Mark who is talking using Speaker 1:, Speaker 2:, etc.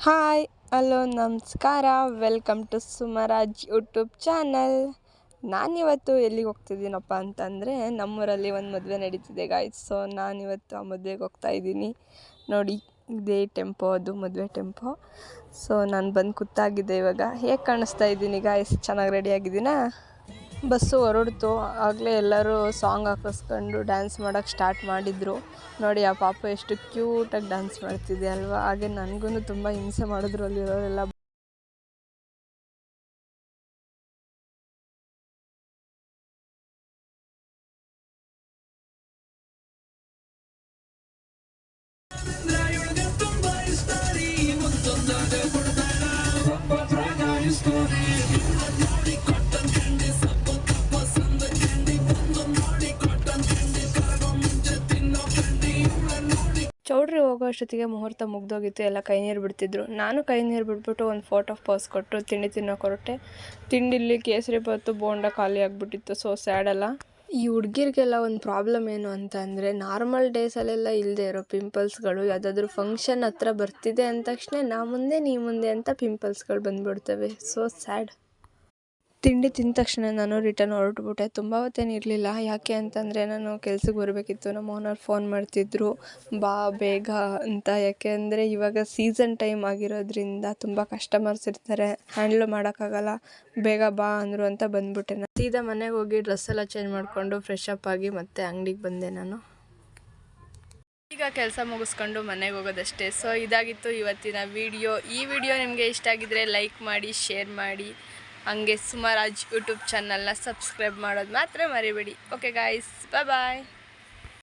Speaker 1: Hi hello ನಮಸ್ಕಾರ, welcome to ಸುಮರಾಜ್ YouTube channel. ನಾನಿವತ್ತು ಎಲ್ಲಿಗೆ ಹೋಗ್ತಿದ್ದೀನಪ್ಪ ಅಂತಂದರೆ, ನಮ್ಮೂರಲ್ಲಿ ಒಂದು ಮದುವೆ ನಡೀತಿದೆ ಗಾಯ್ಸ್. ಸೊ ನಾನಿವತ್ತು ಆ ಮದುವೆಗೆ ಹೋಗ್ತಾ ಇದ್ದೀನಿ. ನೋಡಿ, ಇದೇ ಟೆಂಪೋ, ಅದು ಮದುವೆ ಟೆಂಪೋ. ಸೊ ನಾನು ಬಂದು ಕೂತಾಗಿದೆ ಇವಾಗ. ಹೇಗೆ ಕಾಣಿಸ್ತಾ ಇದ್ದೀನಿ ಗಾಯ್ಸ್? ಚೆನ್ನಾಗಿ ರೆಡಿಯಾಗಿದ್ದೀನಾ? ಬಸ್ಸು ಹೊರಡ್ತು. ಆಗಲೇ ಎಲ್ಲರೂ ಸಾಂಗ್ ಹಾಕಿಸ್ಕೊಂಡು ಡ್ಯಾನ್ಸ್ ಮಾಡೋಕ್ಕೆ ಸ್ಟಾರ್ಟ್ ಮಾಡಿದರು. ನೋಡಿ, ಆ ಪಾಪು ಎಷ್ಟು ಕ್ಯೂಟಾಗಿ ಡ್ಯಾನ್ಸ್ ಮಾಡ್ತಿದೆ ಅಲ್ವಾ? ಹಾಗೆ ನನಗೂ ತುಂಬ ಹಿಂಸೆ ಮಾಡಿದ್ರು ಅಲ್ಲಿರೋರೆಲ್ಲ. ಚೌಡ್ರಿ ಹೋಗೋ ಅಷ್ಟೊತ್ತಿಗೆ ಮುಹೂರ್ತ ಮುಗ್ದೋಗಿತ್ತು. ಎಲ್ಲ ಕೈ ನೀರು ಬಿಡ್ತಿದ್ರು. ನಾನು ಕೈ ನೀರು ಬಿಟ್ಬಿಟ್ಟು ಒಂದು ಫೋಟೋ ಪೋಸ್ ಕೊಟ್ಟು ತಿಂಡಿ ತಿನ್ನೋಕೆ ಹೊರಟೆ. ತಿಂಡಿಲಿ ಕೇಸರಿ ಬಾತು ಬೋಂಡ ಖಾಲಿ ಆಗಿಬಿಟ್ಟಿತ್ತು. ಸೊ ಸ್ಯಾಡ್ ಅಲ್ಲ. ಈ ಹುಡುಗಿರಿಗೆಲ್ಲ ಒಂದು ಪ್ರಾಬ್ಲಮ್ ಏನು ಅಂತ ಅಂದರೆ, ನಾರ್ಮಲ್ ಡೇಸಲ್ಲೆಲ್ಲ ಇಲ್ಲದೆ ಇರೋ ಪಿಂಪಲ್ಸ್ಗಳು ಯಾವುದಾದ್ರೂ ಫಂಕ್ಷನ್ ಹತ್ರ ಬರ್ತಿದೆ ಅಂದ ತಕ್ಷಣ ನಾ ಮುಂದೆ ನೀ ಮುಂದೆ ಅಂತ ಪಿಂಪಲ್ಸ್ಗಳು ಬಂದುಬಿಡ್ತವೆ. So sad. ತಿಂಡಿ ತಿಂದ ತಕ್ಷಣ ನಾನು ರಿಟರ್ನ್ ಹೊರಟ್ಬಿಟ್ಟೆ. ತುಂಬ ಹೊತ್ತೇನು ಇರಲಿಲ್ಲ. ಯಾಕೆ ಅಂತಂದರೆ, ನಾನು ಕೆಲ್ಸಕ್ಕೆ ಬರಬೇಕಿತ್ತು. ನಮ್ಮ ಓನರ್ ಫೋನ್ ಮಾಡ್ತಿದ್ರು, ಬಾ ಬೇಗ ಅಂತ. ಯಾಕೆ ಅಂದರೆ ಇವಾಗ ಸೀಸನ್ ಟೈಮ್ ಆಗಿರೋದ್ರಿಂದ ತುಂಬ ಕಸ್ಟಮರ್ಸ್ ಇರ್ತಾರೆ, ಹ್ಯಾಂಡ್ಲ್ ಮಾಡೋಕ್ಕಾಗಲ್ಲ. ಬೇಗ ಬಾ ಅಂದರು ಅಂತ ಬಂದುಬಿಟ್ಟೆ. ನಾನು ಸೀದಾ ಮನೆಗೆ ಹೋಗಿ ಡ್ರೆಸ್ ಎಲ್ಲ ಚೇಂಜ್ ಮಾಡಿಕೊಂಡು ಫ್ರೆಶ್ ಅಪ್ ಆಗಿ ಮತ್ತೆ ಅಂಗಡಿಗೆ ಬಂದೆ ನಾನು. ಈಗ ಕೆಲಸ ಮುಗಿಸ್ಕೊಂಡು ಮನೆಗೆ ಹೋಗೋದಷ್ಟೇ. ಸೊ ಇದಾಗಿತ್ತು ಇವತ್ತಿನ ವಿಡಿಯೋ. ಈ ವಿಡಿಯೋ ನಿಮಗೆ ಇಷ್ಟ ಆಗಿದ್ರೆ ಲೈಕ್ ಮಾಡಿ, ಶೇರ್ ಮಾಡಿ, ಹಂಗೆ ಸುಮರಾಜ್ ಯೂಟ್ಯೂಬ್ ಚಾನಲ್ನ ಸಬ್ಸ್ಕ್ರೈಬ್ ಮಾಡೋದು ಮಾತ್ರ ಮರಿಬೇಡಿ. ಓಕೆ ಗಾಯ್ಸ್, ಬಾಯ್.